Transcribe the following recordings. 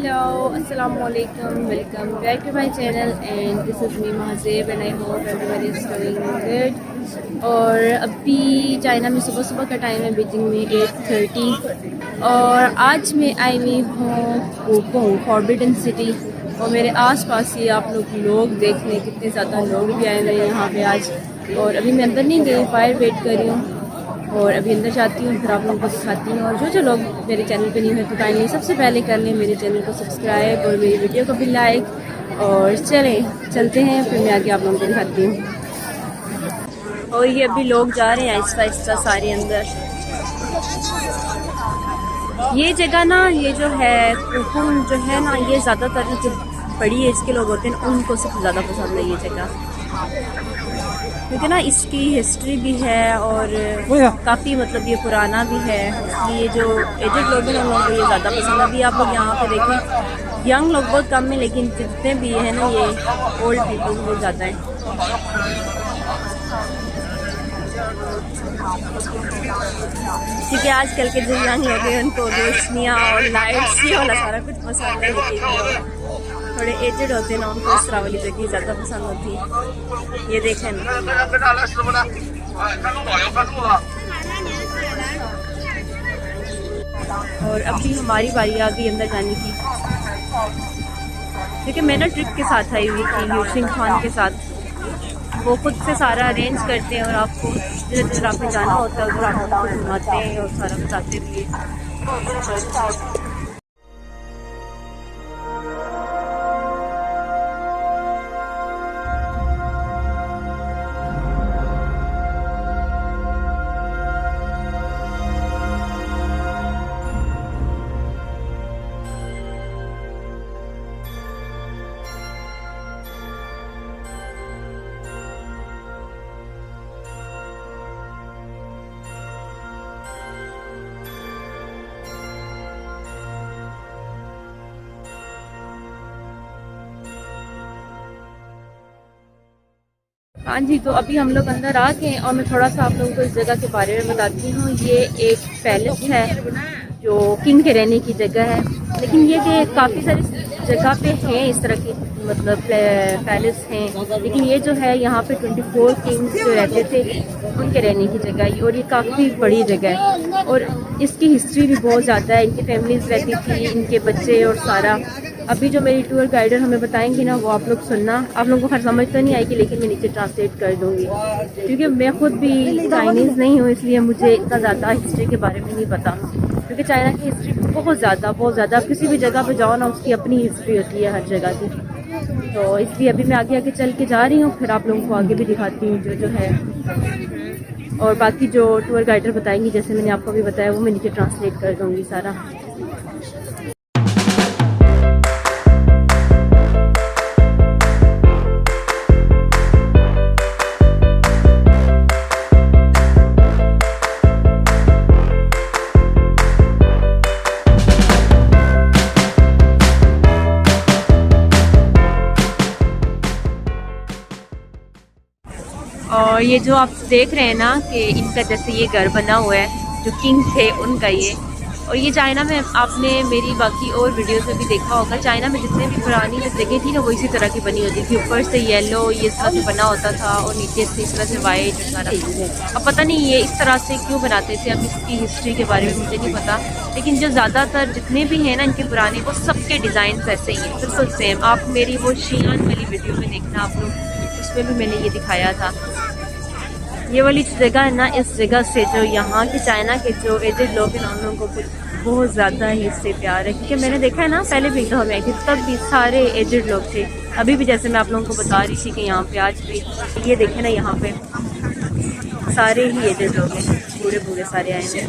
Hello, Assalamualaikum. Welcome back to my channel and this is me Mahzeb and I hope everybody is doing good. और अभी China में सुबह सुबह का time है, बीजिंग में 8:30 और आज मैं आई हुई हूँ कोकोंग फॉरबिडन सिटी और मेरे आसपास ही आप लोग देख लें कितने ज़्यादा लोग भी आए हुए हैं यहाँ पे आज। और अभी मैं अंदर नहीं गई, बाहर वेट कर रही हूँ और अभी अंदर जाती हूँ फिर आप लोगों को दिखाती हूँ। और जो लोग मेरे चैनल पे न्यू है तो काइंडली सबसे पहले कर लें मेरे चैनल को सब्सक्राइब और मेरी वीडियो को भी लाइक। और चलते हैं फिर मैं आगे आप लोगों को दिखाती हूँ। और ये अभी लोग जा रहे हैं आहिस्ता आहिस्ता सारे अंदर। ये जगह ना, ये जो है कोकोंग जो है ना, ये ज़्यादातर जो बड़ी एज के लोग होते हैं उनको सबसे ज़्यादा पसंद है ये जगह, क्योंकि ना इसकी हिस्ट्री भी है और काफ़ी मतलब ये पुराना भी है। ये जो एजेड लोग हैं उन लोगों को ये ज़्यादा पसंद है। अभी आप लोग यहाँ पे देखें यंग लोग बहुत कम है, लेकिन जितने भी हैं ना ये ओल्ड पीपल बहुत ज़्यादा हैं। क्योंकि आजकल के जो यंग लोग हैं उनको रोशनियाँ और लाइट्स ये वाला सारा कुछ पसंद है, लेकिन थोड़े एजेड होते हैं ना उनको इस तरह वाली जगह ज़्यादा पसंद होती है। ये देखें ना, और अभी हमारी बारी आ गई अंदर जाने की, क्योंकि मैं ना ट्रिप के साथ आई हुई थी यूशिंग खान के साथ। वो खुद से सारा अरेंज करते हैं और आपको जिधर जिधर आपने जाना होता है उधर आपको घुमाते हैं और सारा बताते भी हैं। हाँ जी, तो अभी हम लोग अंदर आ गए और मैं थोड़ा सा आप लोगों को इस जगह के बारे में बताती हूँ। ये एक पैलेस है जो किंग के रहने की जगह है, लेकिन ये कि काफ़ी सारी जगह पे हैं इस तरह की मतलब पैलेस हैं, लेकिन ये जो है यहाँ पे 24 किंग्स जो रहते थे उनके रहने की जगह है और ये काफ़ी बड़ी जगह है और इसकी हिस्ट्री भी बहुत ज़्यादा है। इनकी फैमिलीज रहती थी, इनके बच्चे और सारा। अभी जो मेरी टूर गाइडर हमें बताएंगी ना वो आप लोग सुनना। आप लोगों को खैर समझ तो नहीं आएगी, लेकिन मैं नीचे ट्रांसलेट कर दूँगी, क्योंकि मैं खुद भी चाइनीज़ नहीं हूँ इसलिए मुझे इतना ज़्यादा हिस्ट्री के बारे में नहीं पता। क्योंकि चाइना की हिस्ट्री बहुत ज़्यादा, आप किसी भी जगह पे जाओ ना उसकी अपनी हिस्ट्री होती है हर जगह की। तो इसलिए अभी मैं आगे चल के जा रही हूँ, फिर आप लोगों को आगे भी दिखाती हूँ जो है। और बाकी जो टूर गाइडर बताएंगी जैसे मैंने आपको भी बताया वो मैं नीचे ट्रांसलेट कर दूँगी सारा। और ये जो आप देख रहे हैं ना कि इनका जैसे ये घर बना हुआ है जो किंग थे उनका ये। और ये चाइना में आपने मेरी बाकी और वीडियोस में भी देखा होगा, चाइना में जितने भी पुरानी जो जगह थी ना वो इसी तरह की बनी होती थी। ऊपर से येलो ये इस तरह से बना होता था और नीचे से इस तरह से वाइट और सारा। अब पता नहीं ये इस तरह से क्यों बनाते थे, अब इसकी हिस्ट्री के बारे में मुझे नहीं पता, लेकिन जो ज़्यादातर जितने भी हैं ना इनके पुराने वो सबके डिज़ाइन ऐसे ही हैं, बिल्कुल सेम। आप मेरी वो शीयान वाली वीडियो में देखना आप लोग, उसमें भी मैंने ये दिखाया था। ये वाली जगह है ना, इस जगह से जो यहाँ के चाइना के जो एजेड लोग हैं उन लोगों को बहुत ज़्यादा ही इससे प्यार है, क्योंकि मैंने देखा है ना पहले भी दफ़ा में आई थी तब भी सारे एजेड लोग थे। अभी भी जैसे मैं आप लोगों को बता रही थी कि यहाँ पे आज भी ये देखे ना यहाँ पे सारे ही एजेड लोग हैं, बूढ़े सारे आए हैं।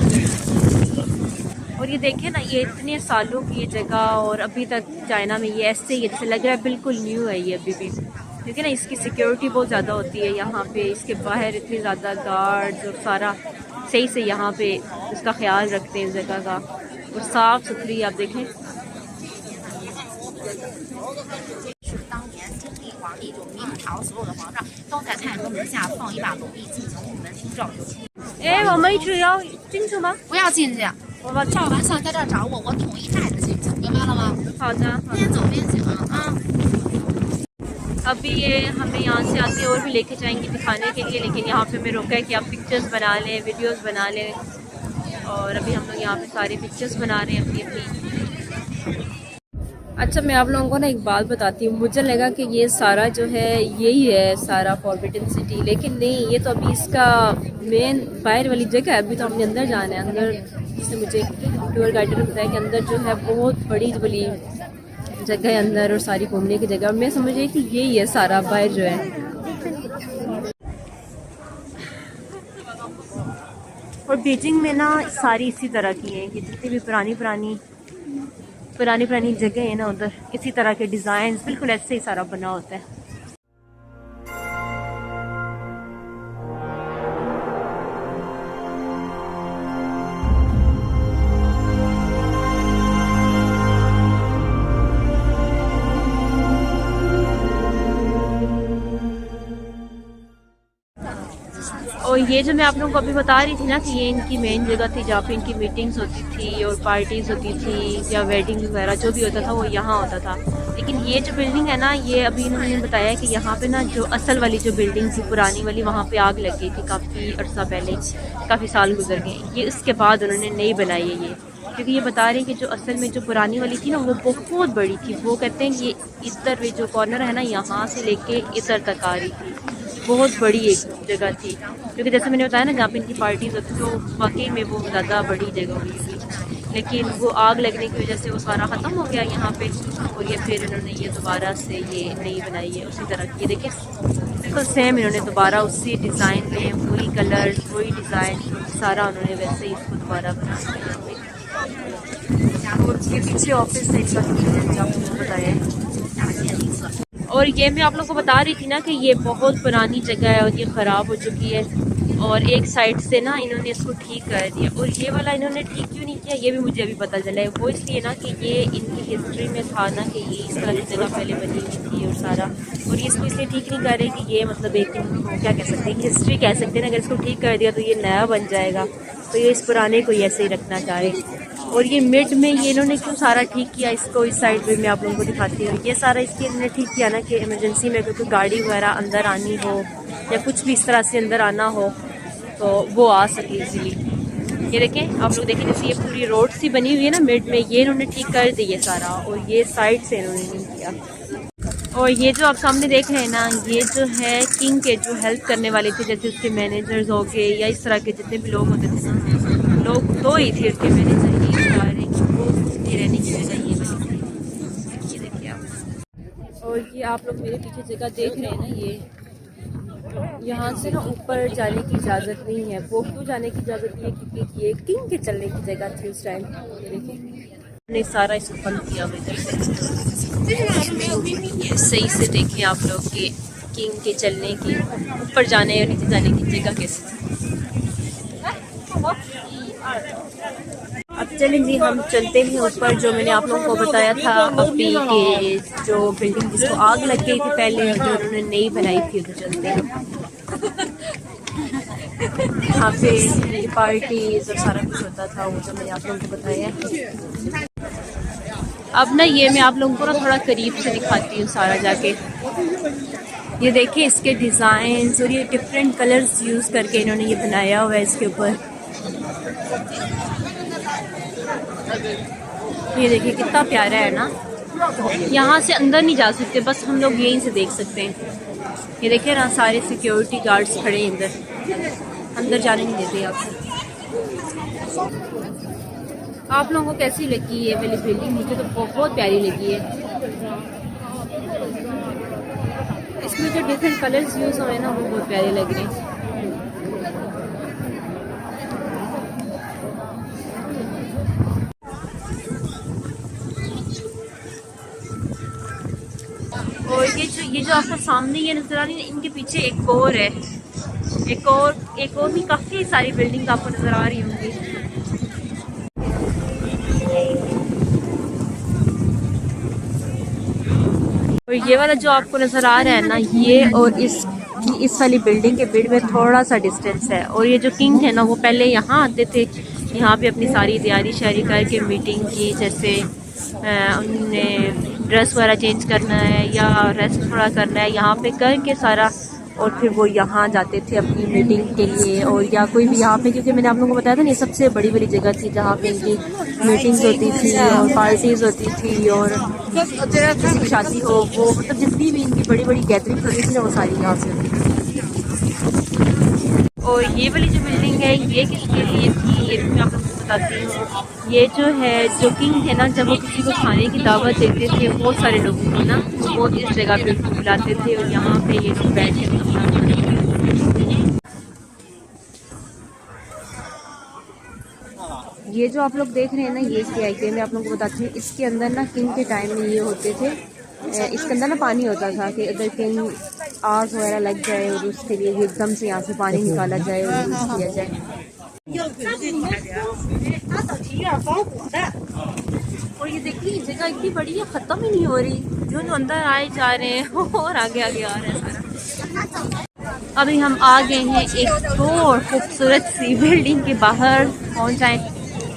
और ये देखे ना ये इतने सालों की ये जगह और अभी तक चाइना में ये ऐसे ही जैसे लग रहा है बिल्कुल न्यू है ये अभी भी, क्योंकि ना इसकी सिक्योरिटी बहुत ज़्यादा होती है यहाँ पे। इसके बाहर इतने ज़्यादा गार्ड्स और सारा सही से यहाँ पे इसका ख्याल रखते हैं इस जगह का, और साफ़ सुथरी आप देखें। 皇帝就明朝所有的皇上都在太和门下放一把龙翼进行入门听政。哎，我们一直要进去吗？不要进去，照完相在这儿找我，我统一带着行程，明白了吗？好的好边走边讲啊。 अभी ये हमें यहाँ से आगे और भी लेके जाएंगे दिखाने के लिए, लेकिन यहाँ पे हमें रोका है कि आप पिक्चर्स बना लें, वीडियोस बना लें। और अभी हम लोग यहाँ पे सारे पिक्चर्स बना रहे हैं अपनी अपनी। अच्छा, मैं आप लोगों को ना एक बात बताती हूँ। मुझे लगा कि ये सारा जो है यही है सारा फॉरबिडन सिटी, लेकिन नहीं, ये तो अभी इसका मेन बाहर वाली जगह है। अभी तो हमने अंदर जाना है। अंदर जिससे मुझे टूर गाइडर ने बताया कि अंदर जो है बहुत बड़ी बड़ी जगह है अंदर और सारी घूमने की जगह। मैं समझ रही कि यही है सारा बाहर जो है। और बीजिंग में ना सारी इसी तरह की हैं, कि जितनी भी पुरानी पुरानी जगह है ना, उधर इसी तरह के डिज़ाइन बिल्कुल ऐसे ही सारा बना होता है। और ये जो मैं आप लोगों को अभी बता रही थी ना कि ये इनकी मेन जगह थी जहाँ पे इनकी मीटिंग्स होती थी और पार्टीज़ होती थी या वेडिंग वगैरह जो भी होता था वो यहाँ होता था। लेकिन ये जो बिल्डिंग है ना, ये अभी इन्होंने बताया कि यहाँ पे ना जो असल वाली जो बिल्डिंग थी पुरानी वाली, वहाँ पे आग लग गई थी काफ़ी अर्सा पहले, काफ़ी साल गुजर गए। ये उसके बाद उन्होंने नई बनाई है ये, क्योंकि ये बता रहे हैं कि जो असल में जो पुरानी वाली थी ना वो बहुत बड़ी थी। वो कहते हैं कि इधर में जो कॉर्नर है ना, यहाँ से लेके इधर तक आ रही थी, बहुत बड़ी एक जगह थी। क्योंकि जैसे मैंने बताया ना, जहाँ पे इनकी पार्टीज़ होती तो वाकई में वो ज़्यादा बड़ी जगह हुई थी। लेकिन वो आग लगने की वजह से वो सारा ख़त्म हो गया यहाँ पे, और ये फिर इन्होंने ये दोबारा से ये नई बनाई है उसी तरह की। देखिए बिल्कुल सेम इन्होंने दोबारा उसी डिज़ाइन में, वही कलर वही डिज़ाइन सारा उन्होंने वैसे ही इसको दोबारा बना दिया। और ये पीछे ऑफिस है इसका, आपको बताया है। और ये मैं आप लोगों को बता रही थी ना कि ये बहुत पुरानी जगह है और ये ख़राब हो चुकी है, और एक साइड से ना इन्होंने इसको ठीक कर दिया। और ये वाला इन्होंने ठीक क्यों नहीं किया ये भी मुझे अभी पता चला है। वो इसलिए ना कि ये इनकी हिस्ट्री में था ना कि ये इस तरह की जगह पहले बनी हुई थी और सारा, और ये इसको इसलिए ठीक नहीं कर रहे कि ये मतलब एक क्या कह सकते हैं, हिस्ट्री कह सकते हैं ना। अगर इसको ठीक कर दिया तो ये नया बन जाएगा, तो ये इस पुराने को ऐसे ही रखना चाह रहे। और ये मिड में ये इन्होंने क्यों सारा ठीक किया, इसको इस साइड में मैं आप लोगों को दिखाती हूँ। ये सारा इसलिए इन्होंने ठीक किया ना कि इमरजेंसी में कोई गाड़ी वगैरह अंदर आनी हो या कुछ भी इस तरह से अंदर आना हो तो वो आ सके इजीली। ये देखें आप लोग, देखें जैसे ये पूरी रोड सी बनी हुई है ना मिड में, ये इन्होंने ठीक कर दी है सारा, और ये साइड से इन्होंने नहीं किया। और ये जो आप सामने देख रहे हैं ना, ये जो है किंग के जो हेल्प करने वाले थे, जैसे उसके मैनेजर्स हो गए या इस तरह के जितने भी लोग होते थे ना, लोग दो ही थे उसके मैनेजर, ये बता रहे हैं कि वो उसकी रहने की जगह ये बनी। ये देखिए आप, और ये आप लोग मेरे पीछे जगह देख रहे हैं ना, ये यहाँ से ना ऊपर जाने की इजाज़त नहीं है। वो क्यों जाने की इजाज़त नहीं है, क्योंकि ये किंग के चलने की जगह थी उस टाइम। ये देखिए ने सारा इसको बंद किया हुआ इधर से। सही से देखिए आप लोग कि किंग के चलने की, ऊपर जाने और नीचे जाने की जगह कैसी थी। अब चलें जी, हम चलते हैं ऊपर। जो मैंने आप लोगों को बताया था अभी कि जो बिल्डिंग जिसको आग लग गई थी पहले, जो उन्होंने नई बनाई थी, उधर चलते हैं। यहाँ पे पार्टीज और सारा कुछ होता था, वो जो मैंने आप लोगों को बताया। अब ना ये मैं आप लोगों को ना थोड़ा करीब से दिखाती हूँ सारा जाके। ये देखिए इसके डिज़ाइंस और ये डिफरेंट कलर्स यूज़ करके इन्होंने ये बनाया हुआ है इसके ऊपर। ये देखिए कितना प्यारा है ना। यहाँ से अंदर नहीं जा सकते, बस हम लोग यहीं से देख सकते हैं। ये देखिए ना, सारे सिक्योरिटी गार्ड्स खड़े हैं इधर, अंदर जाने नहीं देते आपको। आप लोगों को कैसी लगी ये वाली बिल्डिंग? मुझे तो बहुत प्यारी लगी है। इसमें जो डिफरेंट कलर्स यूज़ हुए ना, वो बहुत प्यारे लग रहे हैं। और ये जो आपको सामने ये नजर आ रही है, इनके पीछे एक और है, एक और भी काफ़ी सारी बिल्डिंग आपको नजर आ रही होंगी। और ये वाला जो आपको नजर आ रहा है ना, ये और इस वाली बिल्डिंग के बीच में थोड़ा सा डिस्टेंस है। और ये जो किंग है ना, वो पहले यहाँ आते थे, यहाँ पे अपनी सारी तैयारी शारी करके मीटिंग की, जैसे उन्होंने ड्रेस वगैरह चेंज करना है या रेस्ट थोड़ा करना है, यहाँ पे करके सारा, और फिर वो यहाँ जाते थे अपनी मीटिंग के लिए। और या कोई भी यहाँ पे, क्योंकि मैंने आप लोगों को बताया था ना, ये सबसे बड़ी बड़ी जगह थी जहाँ पे इनकी मीटिंग्स होती थी और पार्टीज़ होती थी, और किसी की शादी हो, वो मतलब जितनी भी इनकी बड़ी बड़ी गैदरिंग होती थी ना, वो सारी यहाँ से होती थी। और ये वाली जो बिल्डिंग है ये किसके लिए थी, ये भी मैं आप लोगों को बताती हूँ। ये जो है, जो किंग थे ना, जब वो किसी को खाने की दावत देते थे बहुत सारे लोगों को ना, वो इस जगह पे बुलाते थे और यहाँ पे ये लोग बैठ के खाना खाते थे। ये जो आप लोग देख रहे हैं ना, ये क्या है, मैं आप लोगों को बताती हूँ। इसके अंदर ना किंग के टाइम में ये होते थे, इसके अंदर ना पानी होता था कि अगर किंग आग वगैरह लग जाए और उसके लिए एकदम से यहाँ से पानी निकाला जाए और यूज़ किया जाए। और ये देखिए जगह इतनी बड़ी है, ख़त्म ही नहीं हो रही, जो अंदर आए जा रहे हैं और आगे आगे आ रहे हैं सारा। अभी हम आ गए हैं एक और खूबसूरत सी बिल्डिंग के बाहर पहुँच जाए।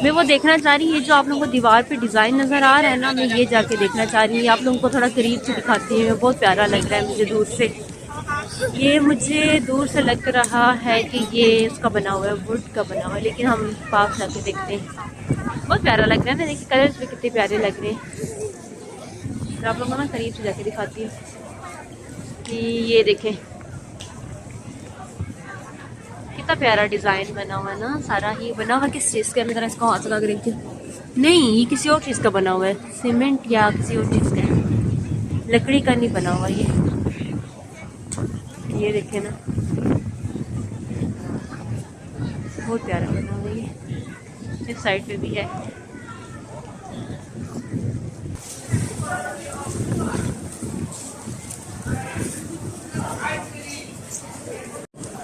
मैं वो देखना चाह रही हूँ, जो आप लोगों को दीवार पे डिज़ाइन नज़र आ रहा है ना, मैं ये जाके देखना चाह रही हूँ। आप लोगों को थोड़ा करीब से दिखाती हूँ, बहुत प्यारा लग रहा है मुझे दूर से। ये मुझे दूर से लग रहा है कि ये इसका बना हुआ है, वुड का बना हुआ है, लेकिन हम पास जाके देखते हैं। बहुत प्यारा लग रहा है ना, देखिए कलर्स भी कितने प्यारे लग रहे हैं। तो आप लोगों को ना करीब से जाके दिखाती हूँ कि ये देखें कितना प्यारा डिज़ाइन बना हुआ है ना। सारा ही बना हुआ किस चीज़ के अंदर, इसको हाथ लगा कर नहीं, ये किसी और चीज़ का बना हुआ है, सीमेंट या किसी और चीज़ का है, लकड़ी का नहीं बना हुआ ये देखें ना, बहुत प्यारा बना हुआ ये। इस साइड पे भी है।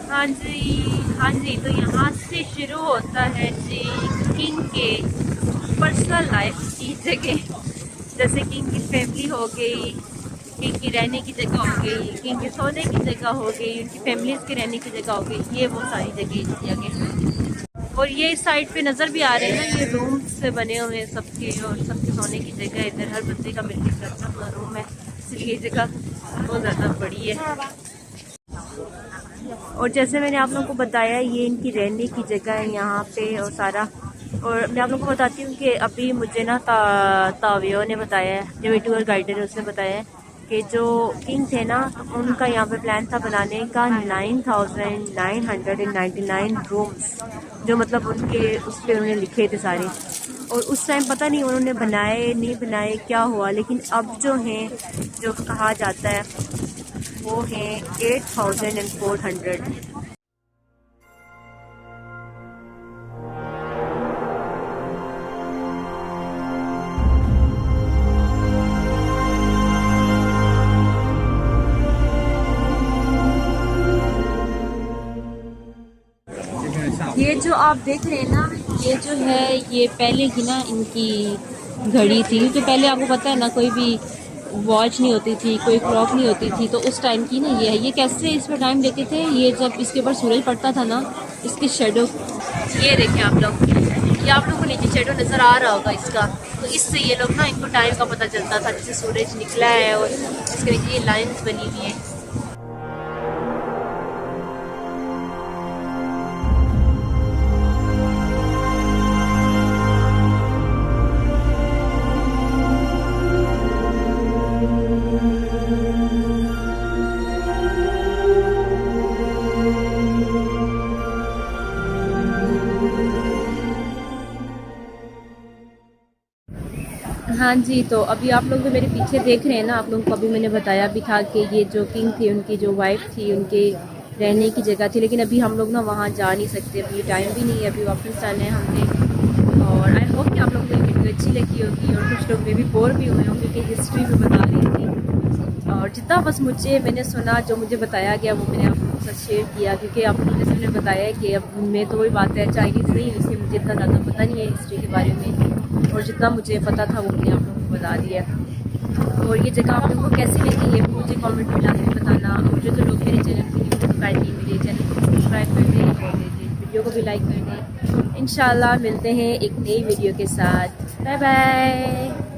हाँ जी, तो यहाँ से शुरू होता है जी किंग के पर्सनल लाइफ की जगह, जैसे किंग की फैमिली हो गई, किंग की रहने की जगह हो गई, किंग के सोने की जगह हो गई, उनकी फैमिलीज के रहने की जगह हो गई, ये वो सारी जगह आगे। और ये इस साइड पे नज़र भी आ रहे हैं ना, ये रूम्स से बने हुए हैं सबके, और सबके सोने की जगह इधर, हर बंदे का मिलकर का अपना रूम है, इसलिए जगह बहुत ज़्यादा बड़ी है। और जैसे मैंने आप लोगों को बताया, ये इनकी रहने की जगह है यहाँ पे और सारा। और मैं आप लोगों को बताती हूँ कि अभी मुझे ना तावियो ने बताया है, जो टूर गाइडर है उसने बताया है कि जो किंग थे ना, उनका यहाँ पे प्लान था बनाने का 9,999 रूम्स, जो मतलब उनके उस पर उन्होंने लिखे थे सारे। और उस टाइम पता नहीं उन्होंने बनाए नहीं बनाए क्या हुआ, लेकिन अब जो हैं, जो कहा जाता है वो है 8,400। ये जो आप देख रहे हैं ना, ये जो है, ये पहले की ना इनकी घड़ी थी, क्योंकि पहले आपको पता है ना, कोई भी वॉच नहीं होती थी, कोई क्लॉक नहीं होती थी, तो उस टाइम की ना ये कैसे इस पर टाइम लेते थे, ये जब इसके ऊपर सूरज पड़ता था ना, इसकी शेडो, ये देखें आप लोग, ये आप लोगों को नीचे शेडो नज़र आ रहा होगा इसका, तो इससे ये लोग ना, इनको टाइम का पता चलता था, जैसे सूरज निकला है और इसके नीचे ये लाइन्स बनी हुई हैं। हाँ जी, तो अभी आप लोग जो मेरे पीछे देख रहे हैं ना, आप लोगों को अभी मैंने बताया भी था कि ये जो किंग थी, उनकी जो वाइफ थी, उनके रहने की जगह थी, लेकिन अभी हम लोग ना वहाँ जा नहीं सकते, अभी टाइम भी नहीं है, अभी वापस जाना है हमने। और आई होप कि आप लोगों को ये वीडियो अच्छी लगी होगी, और कुछ लोग मे भी बोर भी हुए होंगे, क्योंकि हिस्ट्री भी बता रही थी, और जितना बस मैंने सुना, जो मुझे बताया गया वो मैंने आप लोगों के साथ शेयर किया, क्योंकि आप लोगों जैसे मैंने बताया कि अब मैं तो वही बात है, चाइनीज़ नहीं है, इसलिए मुझे इतना ज़्यादा पता नहीं है हिस्ट्री के बारे में, और जितना मुझे पता था वो मैंने आप लोगों को बता दिया। और ये जगह आप लोगों को कैसी लगी है मुझे कमेंट में लाकर बताना, और जो लोग मेरे चैनल पर न्यू है, तो काइंडली मेरे चैनल को सब्सक्राइब कर दें और वीडियो को भी लाइक कर दें। इंशाल्लाह मिलते हैं एक नई वीडियो के साथ। Bye bye.